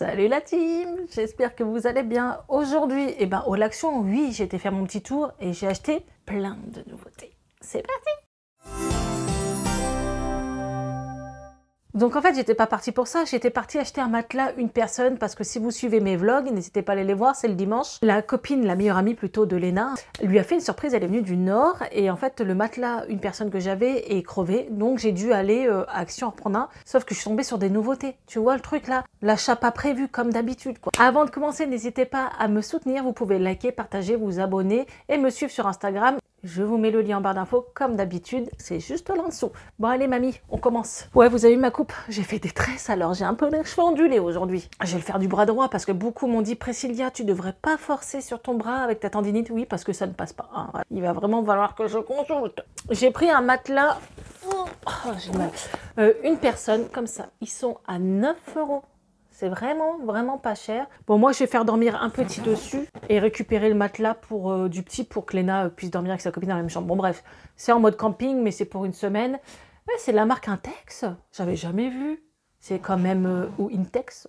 Salut la team, j'espère que vous allez bien. Aujourd'hui, au Laction, oui, j'ai été faire mon petit tour et j'ai acheté plein de nouveautés. C'est parti! Donc en fait, j'étais pas partie pour ça, j'étais partie acheter un matelas une personne parce que si vous suivez mes vlogs, n'hésitez pas à aller les voir, c'est le dimanche. La copine, la meilleure amie plutôt de Léna, lui a fait une surprise, elle est venue du Nord et en fait le matelas une personne que j'avais est crevé, donc j'ai dû aller à Action en reprendre un, sauf que je suis tombée sur des nouveautés. Tu vois le truc là, l'achat pas prévu comme d'habitude quoi. Avant de commencer, n'hésitez pas à me soutenir, vous pouvez liker, partager, vous abonner et me suivre sur Instagram. Je vous mets le lien en barre d'infos comme d'habitude, c'est juste là en dessous. Bon allez mamie, on commence. Ouais, vous avez vu ma coupe? J'ai fait des tresses alors j'ai un peu les cheveux ondulés aujourd'hui. Je vais le faire du bras droit parce que beaucoup m'ont dit Priscilla, tu devrais pas forcer sur ton bras avec ta tendinite. Oui, parce que ça ne passe pas. Hein. Il va vraiment falloir que je consulte. J'ai pris un matelas, j'ai mal. Une personne comme ça, ils sont à 9 €. C'est vraiment pas cher. Bon, moi, je vais faire dormir un petit dessus et récupérer le matelas pour, du petit pour que Léna puisse dormir avec sa copine dans la même chambre. Bon, bref, c'est en mode camping, mais c'est pour une semaine. Ouais, c'est de la marque Intex. J'avais jamais vu. C'est quand même... ou Intex.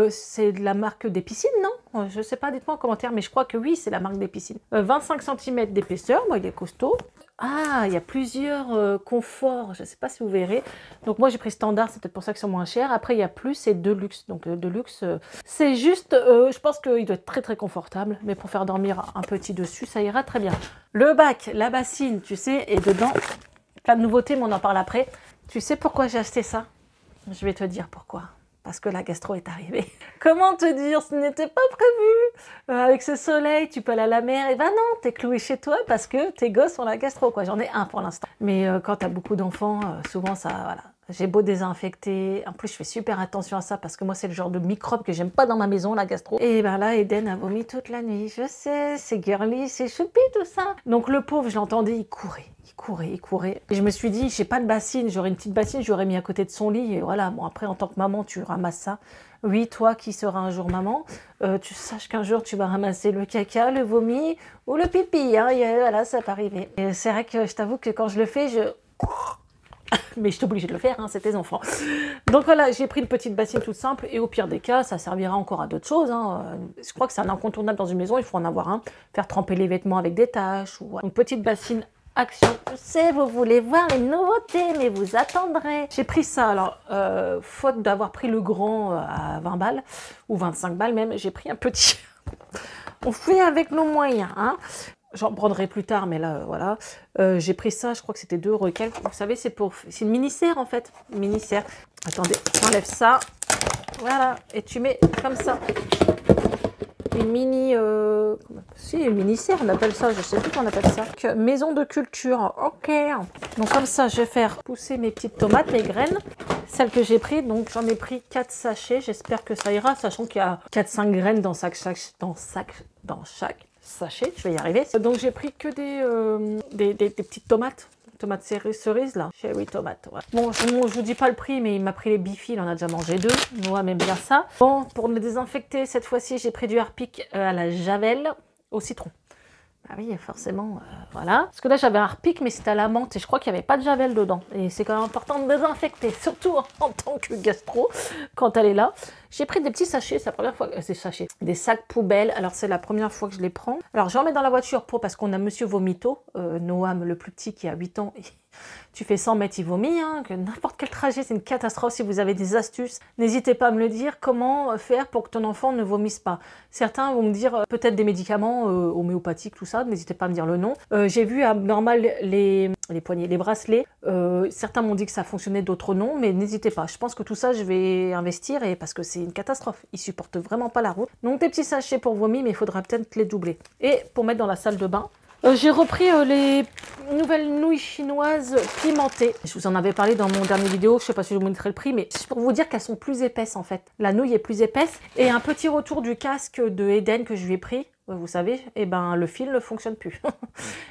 C'est de la marque des piscines, non? Je sais pas, dites-moi en commentaire, mais je crois que oui, c'est la marque des piscines. 25 cm d'épaisseur, moi, il est costaud. Ah, il y a plusieurs conforts, je ne sais pas si vous verrez. Donc moi j'ai pris standard, c'est peut-être pour ça qu'ils sont moins chers. Après il y a plus et Deluxe. Donc Deluxe, c'est juste, je pense qu'il doit être très confortable. Mais pour faire dormir un petit dessus, ça ira très bien. Le bac, la bassine, tu sais, et dedans, plein de nouveautés, mais on en parle après. Tu sais pourquoi j'ai acheté ça? Je vais te dire pourquoi. Parce que la gastro est arrivée. Comment te dire, ce n'était pas prévu. Avec ce soleil, tu peux aller à la mer. Et ben non, t'es cloué chez toi parce que tes gosses ont la gastro, quoi. J'en ai un pour l'instant. Mais quand t'as beaucoup d'enfants, souvent ça, voilà. J'ai beau désinfecter. En plus, je fais super attention à ça parce que moi, c'est le genre de microbe que j'aime pas dans ma maison, la gastro. Et ben là, Eden a vomi toute la nuit. Je sais, c'est girly, c'est choupi, tout ça. Donc le pauvre, je l'entendais, il courait. Il courait. Et je me suis dit, j'ai pas de bassine, j'aurais une petite bassine, j'aurais mis à côté de son lit. Et voilà, bon, après, en tant que maman, tu ramasses ça. Oui, toi qui seras un jour maman, tu saches qu'un jour, tu vas ramasser le caca, le vomi ou le pipi. Hein, et voilà, ça peut arriver. Et c'est vrai que je t'avoue que quand je le fais, mais je suis obligée de le faire, hein, c'est tes enfants. Donc voilà, j'ai pris une petite bassine toute simple et au pire des cas, ça servira encore à d'autres choses. Hein. Je crois que c'est un incontournable dans une maison, il faut en avoir un. Faire tremper les vêtements avec des taches ou une petite bassine Action. Je sais, vous voulez voir les nouveautés, mais vous attendrez. J'ai pris ça, alors, faute d'avoir pris le grand à 20 balles, ou 25 balles même, j'ai pris un petit. On fait avec nos moyens, hein. J'en prendrai plus tard, mais là, voilà. J'ai pris ça, je crois que c'était 2 € et quelques. Vous savez, c'est une mini-serre, en fait. Une mini-serre. Attendez, j'enlève ça. Voilà, et tu mets comme ça. Une mini... si, une mini-serre, on appelle ça, je sais plus qu'on appelle ça. Maison de culture, ok. Donc comme ça, je vais faire pousser mes petites tomates, mes graines. Celles que j'ai prises, donc j'en ai pris 4 sachets. J'espère que ça ira, sachant qu'il y a 4-5 graines dans chaque sachet, je vais y arriver. Donc j'ai pris que des petites tomates. Tomates cerises là, cherry tomate. Ouais. Bon, je vous dis pas le prix, mais il m'a pris les Bifi, il en a déjà mangé 2. Noah aime bien ça. Bon, pour me désinfecter, cette fois-ci, j'ai pris du Harpic à la javel au citron. Ah oui, forcément, voilà. Parce que là, j'avais un Harpic, mais c'était à la menthe et je crois qu'il n'y avait pas de javel dedans. Et c'est quand même important de désinfecter, surtout en tant que gastro, quand elle est là. J'ai pris des petits sachets, c'est la première fois, des sacs poubelles. Alors, c'est la première fois que je les prends. Alors, j'en mets dans la voiture parce qu'on a Monsieur Vomito, Noam, le plus petit, qui a 8 ans. Tu fais 100 mètres, il vomit, hein, que n'importe quel trajet, c'est une catastrophe. Si vous avez des astuces, n'hésitez pas à me le dire. Comment faire pour que ton enfant ne vomisse pas? Certains vont me dire peut-être des médicaments homéopathiques, tout ça. N'hésitez pas à me dire le nom. J'ai vu à normal les poignets, les bracelets. Certains m'ont dit que ça fonctionnait, d'autres non, mais n'hésitez pas. Je pense que tout ça, je vais investir parce que c'est une catastrophe. Ils supportent vraiment pas la route. Donc des petits sachets pour vomir, mais il faudra peut-être les doubler. Et pour mettre dans la salle de bain, j'ai repris les nouvelles nouilles chinoises pimentées. Je vous en avais parlé dans mon dernier vidéo, je sais pas si je vous montrerai le prix, mais c'est pour vous dire qu'elles sont plus épaisses en fait. La nouille est plus épaisse. Et un petit retour du casque de Eden que je lui ai pris. vous savez, et ben le fil ne fonctionne plus.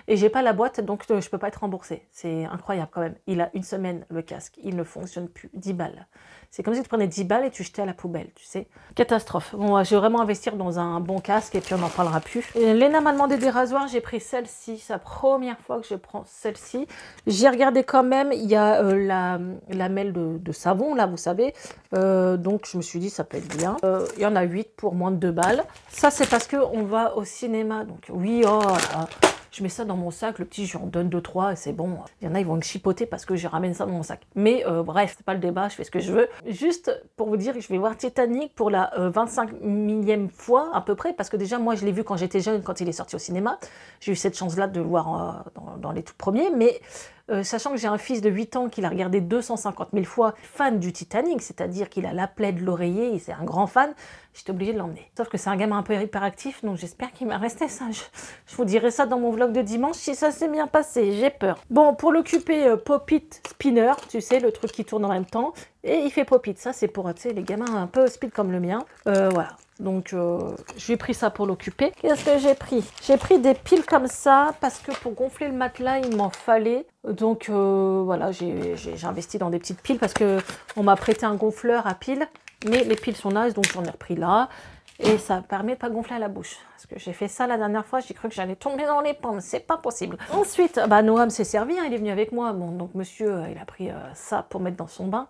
Et j'ai pas la boîte, donc je peux pas être remboursée. C'est incroyable quand même. Il a une semaine le casque, il ne fonctionne plus. 10 balles. C'est comme si tu prenais 10 balles et tu jetais à la poubelle, tu sais. Catastrophe. Bon, je vais vraiment investir dans un bon casque et puis on n'en parlera plus. Léna m'a demandé des rasoirs, j'ai pris celle-ci. C'est la première fois que je prends celle-ci. J'ai regardé quand même, il y a la lamelle de savon, là, vous savez. Donc je me suis dit, ça peut être bien. Il y en a 8 pour moins de 2 balles. Ça, c'est parce qu'on va au cinéma. Donc oui, oh là. Je mets ça dans mon sac, le petit, je lui en donne 2-3 et c'est bon. Il y en a, ils vont me chipoter parce que je ramène ça dans mon sac. Mais bref, c'est pas le débat, je fais ce que je veux. Juste pour vous dire que je vais voir Titanic pour la 25 millième fois à peu près, parce que déjà, moi, je l'ai vu quand j'étais jeune, quand il est sorti au cinéma. J'ai eu cette chance-là de le voir dans les tout premiers, mais... sachant que j'ai un fils de 8 ans qui l'a regardé 250 000 fois, fan du Titanic, c'est-à-dire qu'il a la plaie de l'oreiller, c'est un grand fan, j'étais obligée de l'emmener. Sauf que c'est un gamin un peu hyperactif, donc j'espère qu'il m'a resté sage. Je vous dirai ça dans mon vlog de dimanche si ça s'est bien passé, j'ai peur. Bon, pour l'occuper, Pop-It Spinner, tu sais, le truc qui tourne en même temps, et il fait Pop-It. Ça, c'est pour, tu sais, les gamins un peu speed comme le mien. Voilà. Donc, j'ai pris ça pour l'occuper. Qu'est-ce que j'ai pris? J'ai pris des piles comme ça, parce que pour gonfler le matelas, il m'en fallait. Donc, voilà, j'ai investi dans des petites piles, parce que on m'a prêté un gonfleur à piles, mais les piles sont nazes, donc j'en ai repris là. Et ça permet de pas gonfler à la bouche. Parce que j'ai fait ça la dernière fois, j'ai cru que j'allais tomber dans les pommes. C'est pas possible. Ensuite, bah, Noam s'est servi, hein, il est venu avec moi. Bon, donc monsieur, il a pris ça pour mettre dans son bain.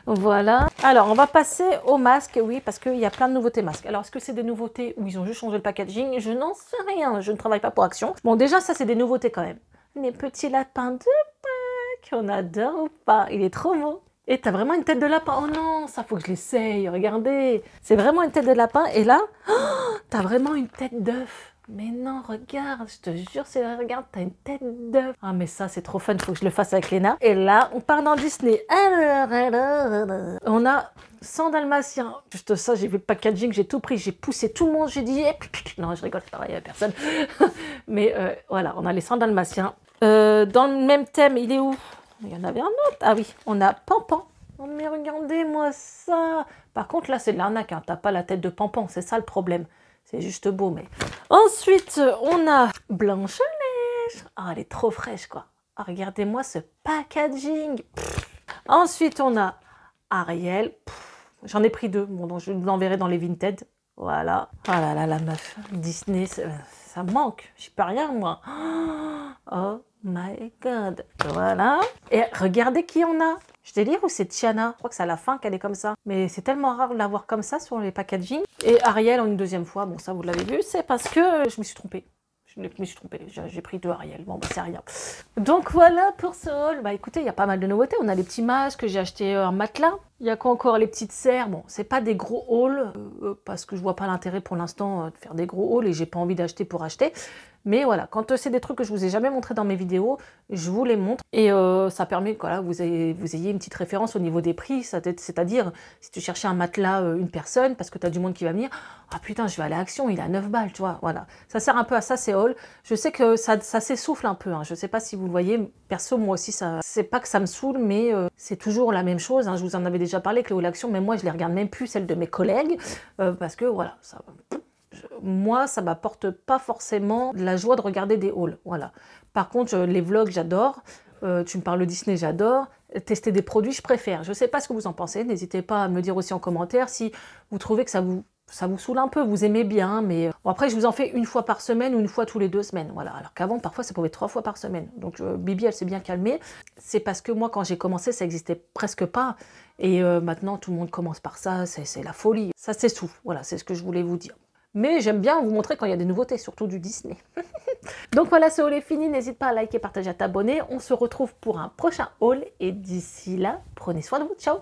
Voilà. Alors, on va passer au masque, oui, parce qu'il y a plein de nouveautés masques. Alors, est-ce que c'est des nouveautés où ils ont juste changé le packaging? Je n'en sais rien, je ne travaille pas pour Action. Bon, déjà, ça, c'est des nouveautés quand même. Les petits lapins de Pâques, on adore ou pas? Il est trop beau. Et t'as vraiment une tête de lapin. Oh non, ça, faut que je l'essaye, regardez. C'est vraiment une tête de lapin, et là, oh, t'as vraiment une tête d'œuf. Mais non, regarde, je te jure, regarde, t'as une tête d'œuf. Ah, mais ça, c'est trop fun, faut que je le fasse avec Léna. Et là, on part dans Disney. On a 100 dalmatiens. Juste ça, j'ai vu le packaging, j'ai tout pris, j'ai poussé tout le monde, j'ai dit... Non, je rigole, c'est pareil, il n'y a personne. Mais voilà, on a les 100 dalmatiens. Dans le même thème, il est où? Il y en avait un autre. Ah oui, on a Pampan. Oh, mais regardez-moi ça. Par contre, là, c'est de l'arnaque, hein. T'as pas la tête de Pampan, c'est ça le problème. C'est juste beau, mais... Ensuite, on a Blanche-Neige. Ah, elle est trop fraîche, quoi. Ah, regardez-moi ce packaging. Ensuite, on a Ariel. J'en ai pris 2. Bon, donc je vous l'enverrai dans les Vinted. Voilà. Oh là là, la meuf. Disney, ça me manque. Je sais pas rien, moi. Oh my God. Voilà. Et regardez qui on a. Je délire ou c'est Tiana? Je crois que c'est à la fin qu'elle est comme ça. Mais c'est tellement rare de la voir comme ça sur les packaging. Et Ariel en une deuxième fois, bon ça vous l'avez vu, c'est parce que je me suis trompée. Je me suis trompée, j'ai pris 2 Ariel, bon bah c'est rien. Donc voilà pour ce haul. Bah écoutez, il y a pas mal de nouveautés. On a les petits masques, j'ai acheté un matelas. Il y a quoi encore? Les petites serres. Bon, c'est pas des gros hauls, parce que je vois pas l'intérêt pour l'instant de faire des gros hauls et j'ai pas envie d'acheter pour acheter. Mais voilà, quand c'est des trucs que je vous ai jamais montré dans mes vidéos, je vous les montre. Et ça permet que voilà, vous ayez une petite référence au niveau des prix. C'est-à-dire, si tu cherchais un matelas, une personne, parce que tu as du monde qui va venir, ah putain, je vais aller à Action, il est à 9 balles, tu vois. Voilà, ça sert un peu à ça, ces hauls. Je sais que ça s'essouffle un peu, hein. Je sais pas si vous le voyez. Perso, moi aussi, c'est pas que ça me saoule, mais c'est toujours la même chose, hein. Je vous en avais déjà parlé avec les hauls Action, mais moi, je les regarde même plus, celles de mes collègues, parce que voilà, ça... Moi, ça m'apporte pas forcément de la joie de regarder des hauls, voilà. Par contre, les vlogs, j'adore. Tu me parles de Disney, j'adore. Tester des produits, je préfère. Je sais pas ce que vous en pensez. N'hésitez pas à me dire aussi en commentaire si vous trouvez que ça vous saoule un peu, vous aimez bien. Mais bon, après, je vous en fais une fois par semaine ou une fois tous les 2 semaines. Voilà. Alors qu'avant, parfois, ça pouvait être 3 fois par semaine. Donc, Bibi, elle s'est bien calmée. C'est parce que moi, quand j'ai commencé, ça existait presque pas. Et maintenant, tout le monde commence par ça. C'est la folie. Ça s'essouffle. Voilà, c'est ce que je voulais vous dire. Mais j'aime bien vous montrer quand il y a des nouveautés, surtout du Disney. Donc voilà, ce haul est fini. N'hésite pas à liker, partager, à t'abonner. On se retrouve pour un prochain haul. Et d'ici là, prenez soin de vous. Ciao!